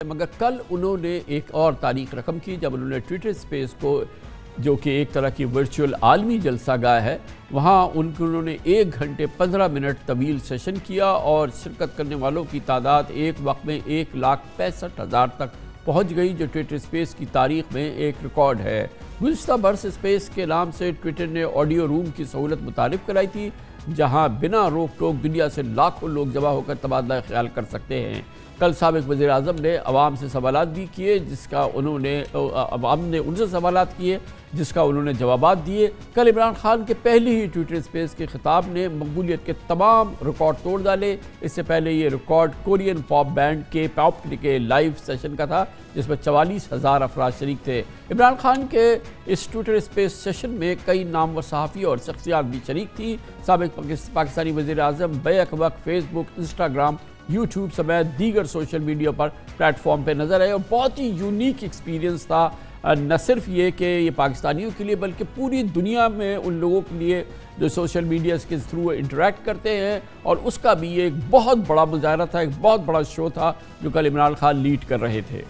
मगर कल उन्होंने एक और तारीख रकम की जब उन्होंने ट्विटर स्पेस को, जो कि एक तरह की वर्चुअल आलमी जलसागाह है, वहाँ उन्होंने 1 घंटे 15 मिनट तवील सेशन किया और शिरकत करने वालों की तादाद एक वक्त में 1,65,000 तक पहुँच गई, जो ट्विटर स्पेस की तारीख में एक रिकॉर्ड है। गुज़िश्ता बरस स्पेस के नाम से ट्विटर ने ऑडियो रूम की सहूलत मुतारिफ कराई थी, जहाँ बिना रोक टोक दुनिया से लाखों लोग जमा होकर तबादला ख्याल कर सकते हैं। कल साबिक़ वज़ीर आज़म ने अवाम से सवालात भी किए, जिसका उन्होंने अवाम ने उनसे सवालात किए जिसका उन्होंने जवाबात दिए। कल इमरान खान के पहले ही ट्विटर स्पेस के खिताब ने मकबूलियत के तमाम रिकॉर्ड तोड़ डाले। इससे पहले ये रिकॉर्ड कोरियन पॉप बैंड के पॉप के लाइव सेशन का था, जिसमें 44,000 अफराद शरीक थे। इमरान खान के इस ट्विटर स्पेस सेशन में कई नामवर सहाफ़ी और शख्सियात भी शरीक थी। साबिक़ पाकिस्तानी वज़ीर आज़म बैक वक्त फेसबुक, इंस्टाग्राम, यूट्यूब समेत दीगर सोशल मीडिया पर प्लेटफॉर्म पर नज़र आए और बहुत ही यूनिक एक्सपीरियंस था। न सिर्फ ये कि ये पाकिस्तानियों के लिए बल्कि पूरी दुनिया में उन लोगों के लिए जो सोशल मीडिया के थ्रू इंटरेक्ट करते हैं, और उसका भी एक बहुत बड़ा मुजाहरा था, एक बहुत बड़ा शो था जो कल इमरान खान लीड कर रहे थे।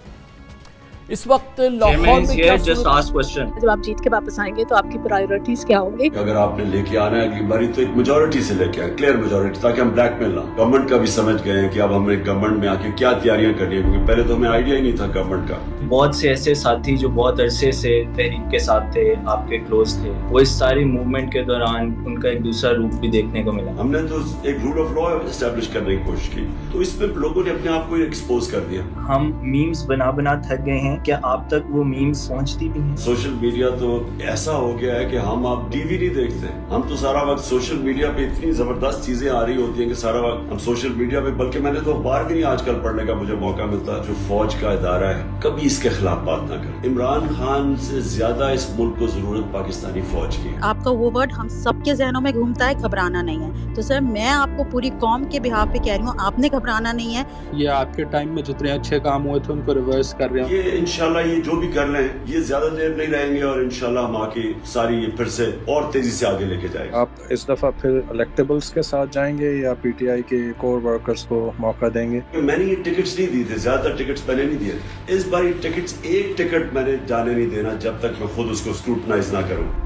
इस वक्त लाहौर में जब आप जीत के वापस आएंगे तो आपकी प्रायोरिटीज क्या होंगी? अगर आपने लेके आना है अगली बारी तो एक मेजोरिटी से लेके आए, क्लियर मेजोरिटी, ताकि हम ब्लैकमेल ना। गवर्नमेंट का भी समझ गए हैं कि अब हमें गवर्नमेंट में आके क्या तैयारियां करनी है, क्योंकि पहले तो हमें आइडिया ही नहीं था गवर्नमेंट का। बहुत से ऐसे साथी जो बहुत अरसे से तहरीक के साथ थे, आपके क्लोज थे, वो इस सारी मूवमेंट के दौरान उनका एक दूसरा रूप भी देखने को मिला। हमने तो एक रूल ऑफ लॉ एस्टेब्लिश करने की कोशिश की, तो इसमें लोगों ने अपने आप को एक्सपोज कर दिया। हम मीम्स बना थक गए हैं। क्या आप तक वो मीम्स पहुंचती भी हैं? सोशल मीडिया तो ऐसा हो गया है कि हम अब टीवी नहीं देखते, हम तो सारा वक्त सोशल मीडिया पे इतनी जबरदस्त चीजें आ रही होती हैं कि सारा वक्त हम सोशल मीडिया पे, बल्कि मैंने तो अखबार भी नहीं आजकल पढ़ने का मुझे मौका मिलता। जो फौज का इदारा है कभी इसके खिलाफ बात ना करे। इमरान खान से ज्यादा इस मुल्क को जरूरत पाकिस्तानी फौज की है। आपका वो वर्ड हम सबके जहनों में घूमता है, घबराना नहीं है। तो सर, मैं आपको पूरी कौम के बिहाफ पे कह रही हूँ, आपने घबराना नहीं है। ये आपके टाइम में जितने अच्छे काम हुए थे उनको रिवर्स कर रहे हैं। ये इंशाल्लाह ये जो भी कर लें ये ज्यादा देर नहीं रहेंगे, और इंशाल्लाह हम आके सारी ये फिर से और तेजी से आगे लेके जाएंगे। आप इस दफा फिर इलेक्टेबल्स के साथ जाएंगे या पीटीआई के कोर वर्कर्स को मौका देंगे? मैंने ये टिकट्स नहीं दिए थे, ज्यादा टिकट्स मैंने नहीं दिए। इस बार टिकट्स, एक टिकट मैंने जाने नहीं देना जब तक मैं खुद उसको स्क्रूटनाइज ना करूं।